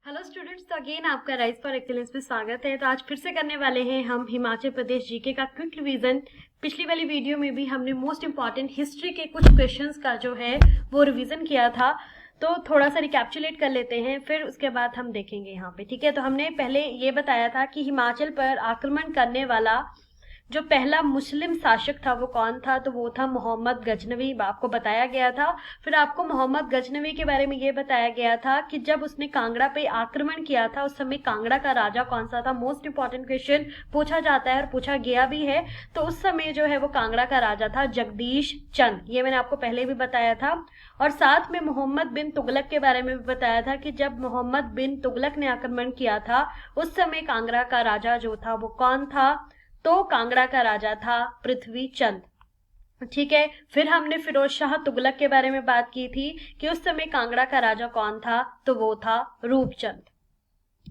Hello students, तो again आपका rise for excellence में स्वागत है। तो आज फिर से करने वाले हैं हम हिमाचल प्रदेश जीके का क्विक रिवीजन। पिछली वाली वीडियो में भी हमने मोस्ट इंपॉर्टेंट हिस्ट्री के कुछ क्वेश्चंस का जो है वो रिवीजन किया था, तो थोड़ा सा रिकैप्चुलेट कर लेते हैं, फिर उसके बाद हम देखेंगे यहाँ पे। ठीक है, तो हमने पहले ये बताया था कि हिमाचल पर आक्रमण करने वाला जो पहला मुस्लिम शासक था वो कौन था, तो वो था मोहम्मद गजनवी, आपको बताया गया था। फिर आपको मोहम्मद गजनवी के बारे में ये बताया गया था कि जब उसने कांगड़ा पे आक्रमण किया था उस समय कांगड़ा का राजा कौन सा था। मोस्ट इंपॉर्टेंट क्वेश्चन पूछा जाता है और पूछा गया भी है। तो उस समय जो है वो कांगड़ा का राजा था जगदीश चंद, ये मैंने आपको पहले भी बताया था। और साथ में मोहम्मद बिन तुगलक के बारे में भी बताया था कि जब मोहम्मद बिन तुगलक ने आक्रमण किया था उस समय कांगड़ा का राजा जो था वो कौन था, तो कांगड़ा का राजा था पृथ्वी चंद। ठीक है, फिर हमने फिरोज शाह तुगलक के बारे में बात की थी कि उस समय कांगड़ा का राजा कौन था, तो वो था रूपचंद।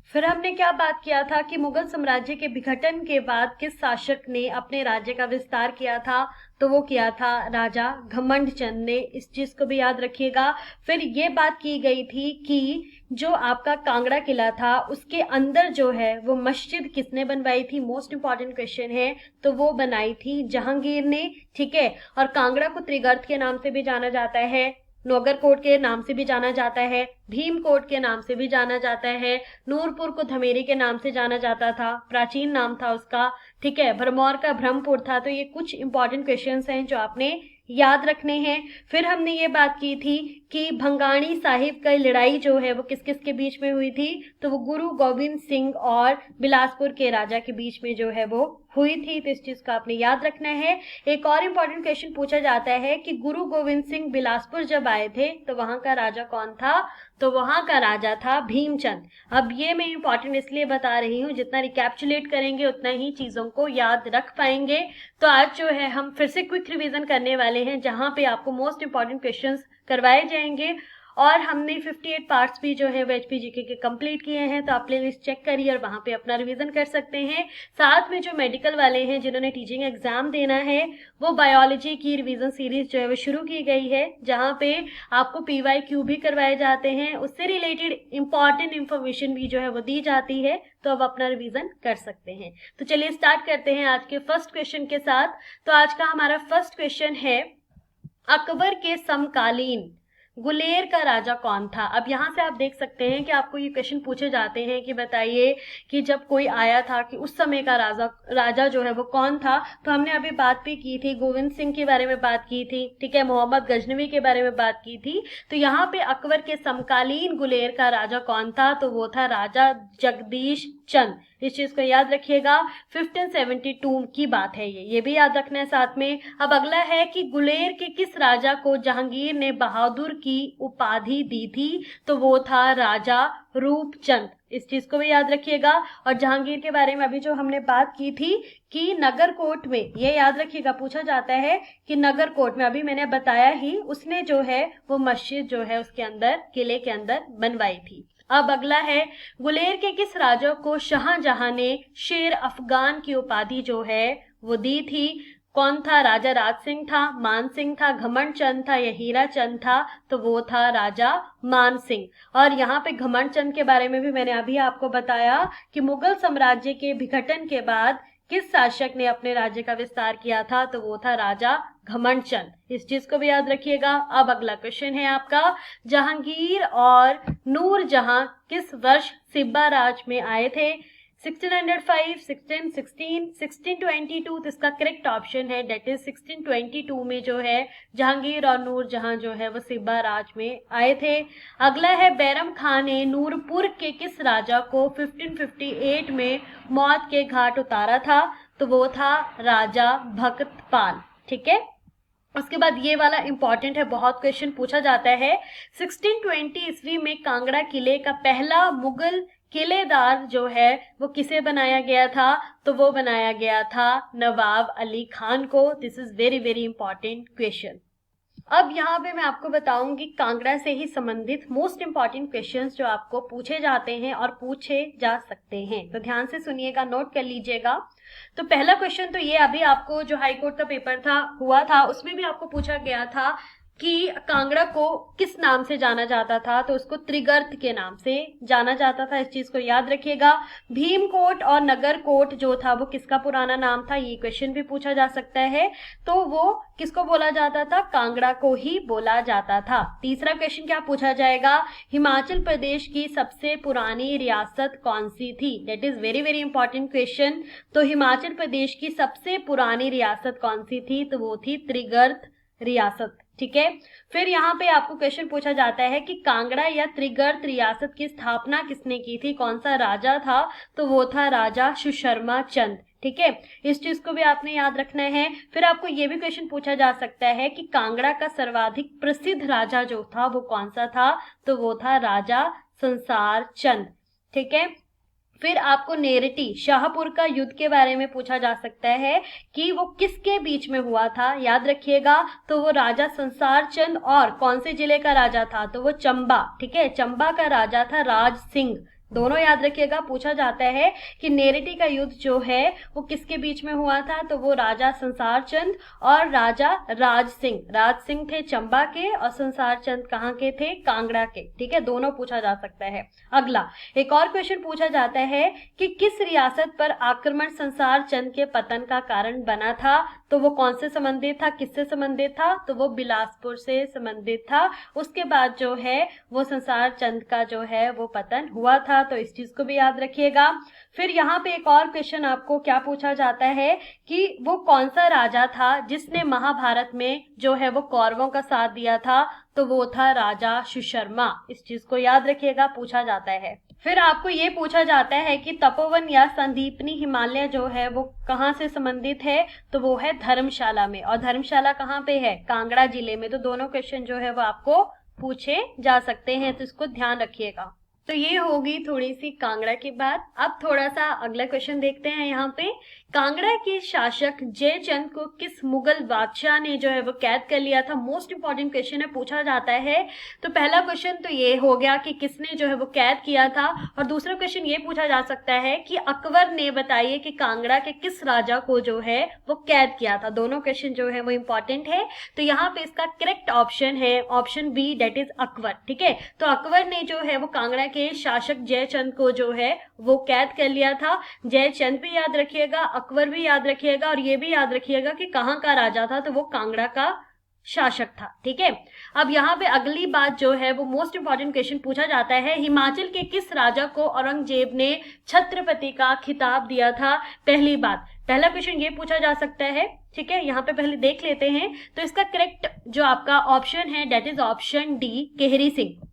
फिर हमने क्या बात किया था कि मुगल साम्राज्य के विघटन के बाद किस शासक ने अपने राज्य का विस्तार किया था, तो वो किया था राजा घमंड चंद ने। इस चीज को भी याद रखिएगा। फिर ये बात की गई थी कि जो आपका कांगड़ा किला था उसके अंदर जो है वो मस्जिद किसने बनवाई थी, मोस्ट इंपॉर्टेंट क्वेश्चन है, तो वो बनाई थी जहांगीर ने। ठीक है, और कांगड़ा को त्रिगर्त के नाम से भी जाना जाता है, नौगरकोट के नाम से भी जाना जाता है, भीमकोट के नाम से भी जाना जाता है, नूरपुर को धमेरी के नाम से जाना जाता था, प्राचीन नाम था उसका। ठीक है, भरमौर का ब्रह्मपुर था। तो ये कुछ इंपॉर्टेंट क्वेश्चंस हैं जो आपने याद रखने हैं। फिर हमने ये बात की थी कि भंगाणी साहिब की लड़ाई जो है वो किस किस के बीच में हुई थी, तो वो गुरु गोविंद सिंह और बिलासपुर के राजा के बीच में जो है वो हुई थी। तो इस चीज को आपने याद रखना है। एक और इम्पोर्टेंट क्वेश्चन पूछा जाता है कि गुरु गोविंद सिंह बिलासपुर जब आए थे तो वहां का राजा कौन था, तो वहां का राजा था भीमचंद। अब ये मैं इंपॉर्टेंट इसलिए बता रही हूँ, जितना रिकैप्चुलेट करेंगे उतना ही चीजों को याद रख पाएंगे। तो आज जो है हम फिर से क्विक रिवीजन करने वाले हैं जहां पे आपको मोस्ट इंपॉर्टेंट क्वेश्चंस करवाए जाएंगे। और हमने 58 पार्ट्स भी जो है वो एचपीजीके के कंप्लीट किए हैं, तो आप प्लेलिस्ट चेक करिए और वहां पे अपना रिवीजन कर सकते हैं। साथ में जो मेडिकल वाले हैं जिन्होंने टीचिंग एग्जाम देना है, वो बायोलॉजी की रिवीजन सीरीज जो है वो शुरू की गई है, जहां पे आपको पीवाईक्यू भी करवाए जाते हैं, उससे रिलेटेड इंपॉर्टेंट इंफॉर्मेशन भी जो है वो दी जाती है। तो अब अपना रिवीजन कर सकते हैं। तो चलिए स्टार्ट करते हैं आज के फर्स्ट क्वेश्चन के साथ। तो आज का हमारा फर्स्ट क्वेश्चन है, अकबर के समकालीन गुलेर का राजा कौन था। अब यहाँ से आप देख सकते हैं कि आपको ये क्वेश्चन पूछे जाते हैं कि बताइए कि जब कोई आया था कि उस समय का राजा जो है वो कौन था। तो हमने अभी बात भी की थी, गोविंद सिंह के बारे में बात की थी, ठीक है, मोहम्मद गजनवी के बारे में बात की थी। तो यहाँ पे अकबर के समकालीन गुलेर का राजा कौन था, तो वो था राजा जगदीश चंद। इस चीज को याद रखिएगा। 1572 की बात है ये भी याद रखना है साथ में। अब अगला है कि गुलेर के किस राजा को जहांगीर ने बहादुर की उपाधि दी थी, तो वो था राजा रूपचंद। इस चीज को भी याद रखिएगा। और जहांगीर के बारे में अभी जो हमने बात की थी कि नगरकोट में, ये याद रखिएगा, पूछा जाता है कि नगरकोट में, अभी मैंने बताया ही, उसने जो है वो मस्जिद जो है उसके अंदर, किले के अंदर बनवाई थी। अब अगला है, गुलेर के किस राजा को शाहजहां ने शेर अफगान की उपाधि जो है वो दी थी। कौन था, राजा राज सिंह था, मान सिंह था, घमंड चंद था या हीरा चंद था, तो वो था राजा मान सिंह। और यहाँ पे घमंड चंद के बारे में भी मैंने अभी आपको बताया कि मुगल साम्राज्य के विघटन के बाद किस शासक ने अपने राज्य का विस्तार किया था, तो वो था राजा घमंड चंद। इस चीज को भी याद रखिएगा। अब अगला क्वेश्चन है आपका, जहांगीर और नूरजहां किस वर्ष सिब्बा राज में आए थे। 1605, 1616, 1622। तो इसका करेक्ट ऑप्शन है डेट इज 1622 में जो है जहांगीर और नूरजहां जो है वो सिब्बा राज में आए थे। अगला है, बैरम खान ने नूरपुर के किस राजा को 1558 में मौत के घाट उतारा था, तो वो था राजा भगतपाल। ठीक है, उसके बाद ये वाला इंपॉर्टेंट है, बहुत क्वेश्चन पूछा जाता है। 1620 ईस्वी में कांगड़ा किले का पहला मुगल किलेदार जो है वो किसे बनाया गया था, तो वो बनाया गया था नवाब अली खान को। This is very very important question. अब यहाँ पे मैं आपको बताऊंगी कांगड़ा से ही संबंधित मोस्ट इंपॉर्टेंट क्वेश्चंस जो आपको पूछे जाते हैं और पूछे जा सकते हैं। तो ध्यान से सुनिएगा, नोट कर लीजिएगा। तो पहला क्वेश्चन तो ये, अभी आपको जो हाई कोर्ट का पेपर था हुआ था उसमें भी आपको पूछा गया था कि कांगड़ा को किस नाम से जाना जाता था, तो उसको त्रिगर्त के नाम से जाना जाता था, इस चीज को याद रखिएगा। भीमकोट और नगरकोट जो था वो किसका पुराना नाम था, ये क्वेश्चन भी पूछा जा सकता है। तो वो किसको बोला जाता था, कांगड़ा को ही बोला जाता था। तीसरा क्वेश्चन क्या पूछा जाएगा, हिमाचल प्रदेश की सबसे पुरानी रियासत कौन सी थी, that is very very important question. तो हिमाचल प्रदेश की सबसे पुरानी रियासत कौन सी थी, तो वो थी त्रिगर्त रियासत। ठीक है, फिर यहाँ पे आपको क्वेश्चन पूछा जाता है कि कांगड़ा या त्रिगर्त रियासत की स्थापना किसने की थी, कौन सा राजा था, तो वो था राजा सुशर्मा चंद। ठीक है, इस चीज को भी आपने याद रखना है। फिर आपको ये भी क्वेश्चन पूछा जा सकता है कि कांगड़ा का सर्वाधिक प्रसिद्ध राजा जो था वो कौन सा था, तो वो था राजा संसार चंद। ठीक है, फिर आपको नेरटी शाहपुर का युद्ध के बारे में पूछा जा सकता है कि वो किसके बीच में हुआ था, याद रखिएगा। तो वो राजा संसार चंद और कौन से जिले का राजा था, तो वो चंबा। ठीक है, चंबा का राजा था राज सिंह। दोनों याद रखिएगा। पूछा जाता है कि नेरेटी का युद्ध जो है वो किसके बीच में हुआ था, तो वो राजा संसार चंद और राजा राज सिंह। राज सिंह थे चंबा के और संसार चंद कहाँ के थे, कांगड़ा के। ठीक है, दोनों पूछा जा सकता है। अगला एक और क्वेश्चन पूछा जाता है कि किस रियासत पर आक्रमण संसार चंद के पतन का कारण बना था, तो वो कौन से संबंधित था, किससे संबंधित था, तो वो बिलासपुर से संबंधित था। उसके बाद जो है वो संसार चंद का जो है वो पतन हुआ था, तो इस चीज को भी याद रखिएगा। फिर यहाँ पे एक और क्वेश्चन आपको क्या पूछा जाता है कि वो कौन सा राजा था जिसने महाभारत में जो है वो कौरवों का साथ दिया था, तो वो था राजा सुशर्मा। इस चीज को याद रखिएगा, पूछा जाता है। फिर आपको ये पूछा जाता है कि तपोवन या संदीपनी हिमालय जो है वो कहाँ से संबंधित है, तो वो है धर्मशाला में। और धर्मशाला कहाँ पे है, कांगड़ा जिले में। तो दोनों क्वेश्चन जो है वो आपको पूछे जा सकते हैं, तो इसको ध्यान रखिएगा। तो ये होगी थोड़ी सी कांगड़ा की बात। अब थोड़ा सा अगला क्वेश्चन देखते हैं। यहाँ पे कांगड़ा के शासक जयचंद को किस मुगल बादशाह ने जो है वो कैद कर लिया था, मोस्ट इंपॉर्टेंट क्वेश्चन है, पूछा जाता है। तो पहला क्वेश्चन तो ये हो गया कि किसने जो है वो कैद किया था, और दूसरा क्वेश्चन ये पूछा जा सकता है कि अकबर ने बताइए कि कांगड़ा के किस राजा को जो है वो कैद किया था। दोनों क्वेश्चन जो है वो इंपॉर्टेंट है। तो यहाँ पे इसका करेक्ट ऑप्शन है option B, that is Akbar. ठीक है, तो अकबर ने जो है वो कांगड़ा के शासक जयचंद को जो है वो कैद कर लिया था। जयचंद भी याद रखिएगा, अकबर भी याद रखिएगा, और ये भी याद रखिएगा कि कहाँ का राजा था, तो वो कांगड़ा का शासक था। ठीक है, अब यहाँ पे अगली बात जो है वो मोस्ट इंपॉर्टेंट क्वेश्चन पूछा जाता है, हिमाचल के किस राजा को औरंगजेब ने छत्रपति का खिताब दिया था। पहली बात, पहला क्वेश्चन ये पूछा जा सकता है। ठीक है, यहाँ पे पहले देख लेते हैं। तो इसका करेक्ट जो आपका ऑप्शन है that is option D, Kehri Singh.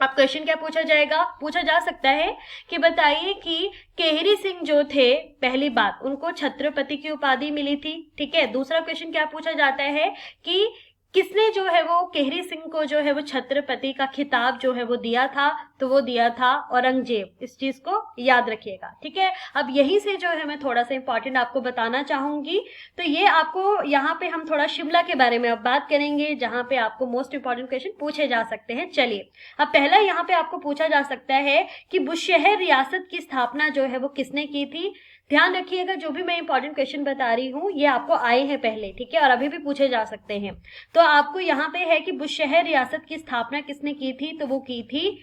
अब क्वेश्चन क्या पूछा जाएगा, पूछा जा सकता है कि बताइए कि केहरी सिंह जो थे, पहली बात उनको छत्रपति की उपाधि मिली थी। ठीक है, दूसरा क्वेश्चन क्या पूछा जाता है कि किसने जो है वो केहरी सिंह को जो है वो छत्रपति का खिताब जो है वो दिया था, तो वो दिया था औरंगजेब। इस चीज को याद रखिएगा। ठीक है, अब यही से जो है मैं थोड़ा सा इंपॉर्टेंट आपको बताना चाहूंगी। तो ये आपको यहाँ पे हम थोड़ा शिमला के बारे में अब बात करेंगे, जहां पे आपको मोस्ट इंपॉर्टेंट क्वेश्चन पूछे जा सकते हैं। चलिए, अब पहला यहाँ पे आपको पूछा जा सकता है कि बुशहर रियासत की स्थापना जो है वो किसने की थी। ध्यान रखिएगा, जो भी मैं इंपॉर्टेंट क्वेश्चन बता रही हूँ ये आपको आए हैं पहले। ठीक है, और अभी भी पूछे जा सकते हैं। तो आपको यहाँ पे है कि बुशहर रियासत की स्थापना किसने की थी, तो वो की थी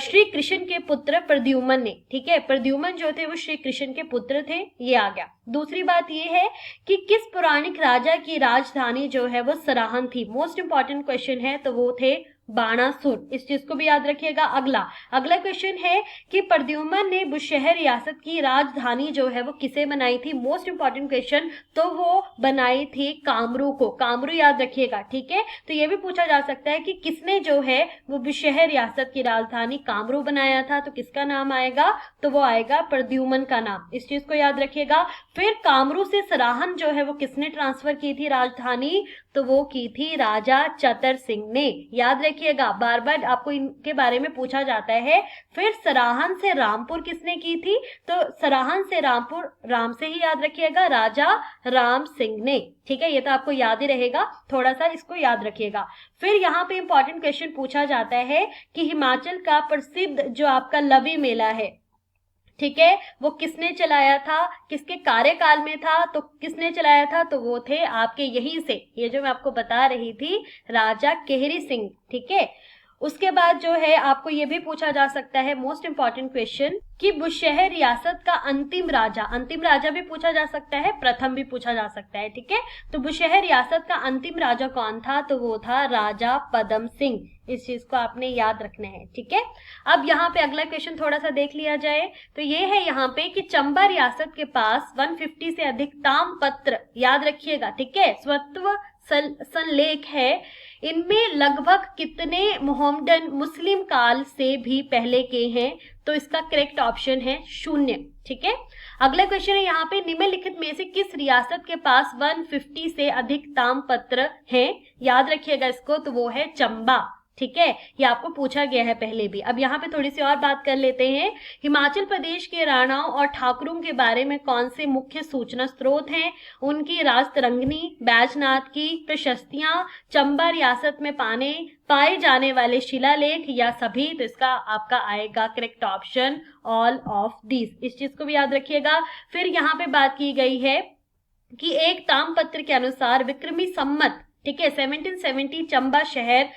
श्री कृष्ण के पुत्र प्रद्युम्न ने। ठीक है, प्रद्युम्न जो थे वो श्री कृष्ण के पुत्र थे, ये आ गया। दूसरी बात ये है कि किस पौराणिक राजा की राजधानी जो है वो सराहन थी। मोस्ट इंपॉर्टेंट क्वेश्चन है, तो वो थे बाणासुर। इस चीज को भी याद रखिएगा। अगला क्वेश्चन है कि प्रद्युम्न ने बुशहर रियासत की राजधानी जो है वो किसे बनाई थी। मोस्ट इंपॉर्टेंट क्वेश्चन, तो वो बनाई थी कामरू को। कामरू याद रखिएगा। ठीक है, तो ये भी पूछा जा सकता है कि किसने जो है वो बुशहर रियासत की राजधानी कामरू बनाया था, तो किसका नाम आएगा, तो वो आएगा प्रद्युम्न का नाम। इस चीज को याद रखिएगा। फिर कामरू से सराहन जो है वो किसने ट्रांसफर की थी राजधानी, तो वो की थी राजा चतर सिंह ने। याद रखिएगा, बार बार आपको इनके बारे में पूछा जाता है। फिर सराहन से रामपुर किसने की थी, तो सराहन से रामपुर, राम से ही याद रखिएगा, राजा राम सिंह ने। ठीक है, ये तो आपको याद ही रहेगा, थोड़ा सा इसको याद रखिएगा। फिर यहाँ पे इंपॉर्टेंट क्वेश्चन पूछा जाता है कि हिमाचल का प्रसिद्ध जो आपका लवी मेला है, ठीक है, वो किसने चलाया था, किसके कार्यकाल में था, तो किसने चलाया था, तो वो थे आपके यहीं से, ये जो मैं आपको बता रही थी, राजा केहरी सिंह। ठीक है, उसके बाद जो है आपको ये भी पूछा जा सकता है मोस्ट इंपॉर्टेंट क्वेश्चन कि बुशहर रियासत का अंतिम राजा भी पूछा जा सकता है, प्रथम भी पूछा जा सकता है। ठीक है, तो बुशहर रियासत का अंतिम राजा कौन था, तो वो था राजा पदम सिंह। इस चीज को आपने याद रखना है। ठीक है, अब यहाँ पे अगला क्वेश्चन थोड़ा सा देख लिया जाए, तो ये है यहाँ पे कि चंबा रियासत के पास 150 से अधिक ताम्रपत्र, याद रखिएगा, ठीक है, स्वत्व संलेख है, इनमें लगभग कितने मोहम्मदन मुस्लिम काल से भी पहले के हैं, तो इसका करेक्ट ऑप्शन है 0। ठीक है, अगला क्वेश्चन है यहाँ पे निम्नलिखित में से किस रियासत के पास 150 से अधिक ताम्रपत्र हैं, याद रखिएगा इसको, तो वो है चंबा। ठीक है, ये आपको पूछा गया है पहले भी। अब यहाँ पे थोड़ी सी और बात कर लेते हैं, हिमाचल प्रदेश के राणाओं और ठाकुरों के बारे में कौन से मुख्य सूचना स्रोत हैं, उनकी राजतरंगिणी, बैजनाथ की प्रशस्तियां, चंबा रियासत में पाए जाने वाले शिलालेख, या सभी, तो इसका आपका आएगा correct option all of this. इस चीज को भी याद रखिएगा। फिर यहाँ पे बात की गई है कि एक ताम्रपत्र के अनुसार विक्रमी सम्मत, ठीक है, 1770 चंबा शहर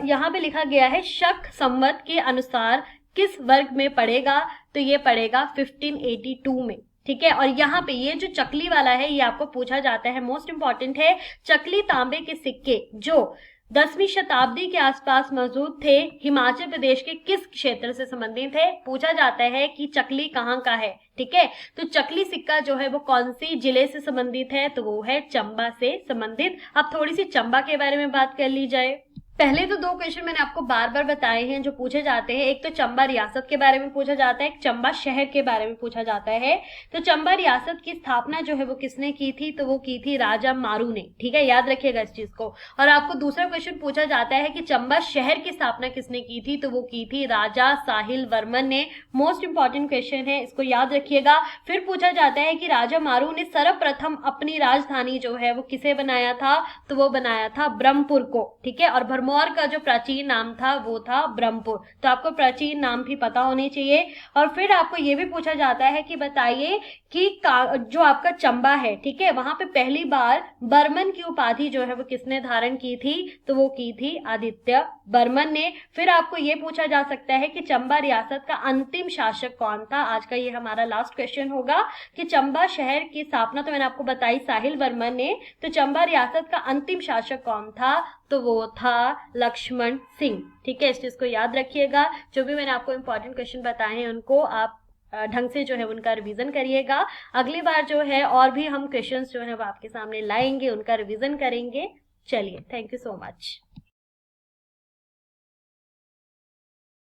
यहाँ पे लिखा गया है शक संवत के अनुसार किस वर्ग में पड़ेगा, तो ये पड़ेगा 1582 में। ठीक है, और यहाँ पे ये जो चकली वाला है ये आपको पूछा जाता है, मोस्ट इंपॉर्टेंट है, चकली तांबे के सिक्के जो 10वीं शताब्दी के आसपास मौजूद थे, हिमाचल प्रदेश के किस क्षेत्र से संबंधित है, पूछा जाता है कि चकली कहाँ का है। ठीक है, तो चकली सिक्का जो है वो कौन सी जिले से संबंधित है, तो वो है चंबा से संबंधित। अब थोड़ी सी चंबा के बारे में बात कर ली जाए। पहले तो 2 क्वेश्चन मैंने आपको बार बार बताए हैं जो पूछे जाते हैं, एक तो चंबा रियासत के बारे में पूछा जाता है, एक चंबा शहर के बारे में पूछा जाता है। तो चंबा रियासत की स्थापना जो है वो किसने की थी, तो वो की थी राजा मारू ने। ठीक है, याद रखिएगा इस चीज को। और आपको दूसरा क्वेश्चन पूछा जाता है कि चंबा शहर की स्थापना किसने की थी, तो वो की थी राजा साहिल वर्मन ने। मोस्ट इंपॉर्टेंट क्वेश्चन है, इसको याद रखिएगा। फिर पूछा जाता है कि राजा मारू ने सर्वप्रथम अपनी राजधानी जो है वो किसे बनाया था, तो वो बनाया था ब्रह्मपुर को। ठीक है, और भरमौर का जो प्राचीन नाम था वो था ब्रह्मपुर। तो आपको प्राचीन नाम भी पता होने चाहिए। और फिर आपको ये भी पूछा जाता है कि बताइए कि जो आपका चंबा है, ठीक है, वहां पे पहली बार बर्मन की उपाधि जो है वो किसने धारण की थी, तो वो की थी आदित्य बर्मन ने। फिर आपको ये पूछा जा सकता है कि चंबा रियासत का अंतिम शासक कौन था। आज का ये हमारा लास्ट क्वेश्चन होगा कि चंबा शहर की स्थापना तो मैंने आपको बताई साहिल वर्मन ने, तो चंबा रियासत का अंतिम शासक कौन था, तो वो था लक्ष्मण सिंह। ठीक है, इस चीज को याद रखिएगा। जो भी मैंने आपको इंपॉर्टेंट क्वेश्चन बताए हैं उनको आप ढंग से जो है उनका रिवीजन करिएगा। अगली बार जो है और भी हम क्वेश्चंस जो है वो आपके सामने लाएंगे, उनका रिवीजन करेंगे। चलिए, थैंक यू सो मच।